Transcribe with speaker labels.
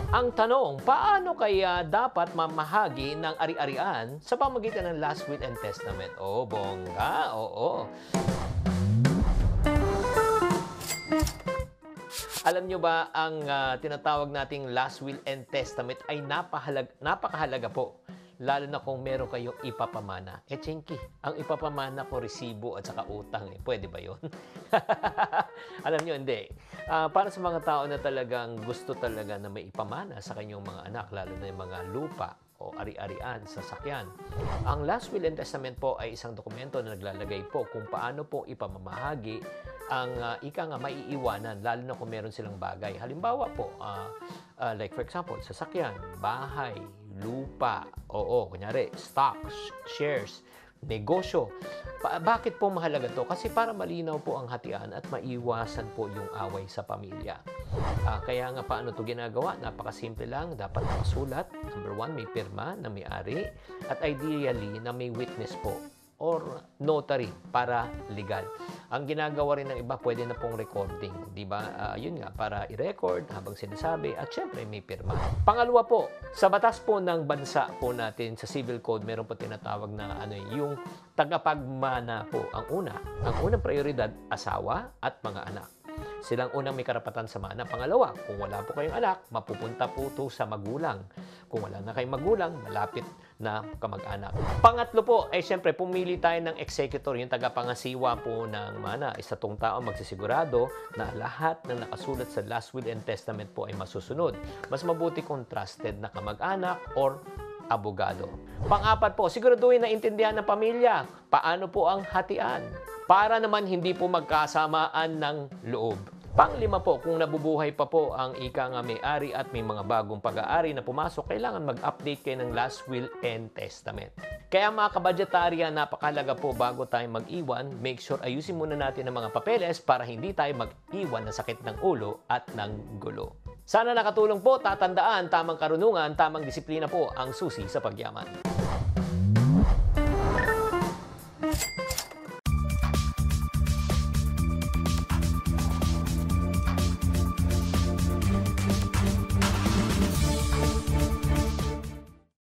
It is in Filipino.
Speaker 1: Ang tanong, paano kaya dapat mamahagi ng ari-arian sa pamamagitan ng last will and testament? Oh, bongga, oo. Alam nyo ba, ang tinatawag nating last will and testament ay napakahalaga po. Lalo na kung meron kayong ipapamana. Chinky, ang ipapamana ko resibo at saka utang. Pwede ba yun? Alam nyo, hindi. Para sa mga tao na talagang gusto talaga na may ipamana sa kanyang mga anak, lalo na yung mga lupa o ari-arian, sasakyan. Ang last will and testament po ay isang dokumento na naglalagay po kung paano po ipamamahagi ang maiiwanan, lalo na kung meron silang bagay. Halimbawa po, like for example, sasakyan, bahay, lupa, kunyari, stocks, shares, negosyo. Bakit po mahalaga to? Kasi para malinaw po ang hatian at maiwasan po yung away sa pamilya. Kaya nga paano to ginagawa? Napakasimple lang. Dapat nakasulat. Number 1, may pirma na may-ari. At ideally, na may witness po or notary para legal. Ang ginagawa rin ng iba, pwede na pong recording. Diba? Yun nga, para i-record habang sinasabi. At syempre, may pirma. Pangalawa po, sa batas po ng bansa po natin, sa civil code, meron po tinatawag na yung tagapagmana po. Ang unang prioridad, asawa at mga anak. Silang unang may karapatan sa mana. Pangalawa, kung wala po kayong anak, mapupunta po ito sa magulang. Kung wala na kayong magulang, malapit na kamag-anak. Pangatlo po, ay siyempre, pumili tayo ng executor, yung tagapangasiwa po ng mana. Isa tong tao magsisigurado na lahat ng nakasulat sa last will and testament po ay masusunod. Mas mabuti kung trusted na kamag-anak or abogado. Pang-apat po, siguraduhin na intindihan ng pamilya. Paano po ang hatian? Para naman hindi po magkasamaan ng loob. Pang-lima po, kung nabubuhay pa po ang may-ari at may mga bagong pag-aari na pumasok, kailangan mag-update kayo ng last will and testament. Kaya mga kabadgetarya, napakahalaga po bago tayo mag-iwan, make sure ayusin muna natin ang mga papeles para hindi tayo mag-iwan ng sakit ng ulo at ng gulo. Sana nakatulong po, tatandaan, tamang karunungan, tamang disiplina po ang susi sa pagyaman.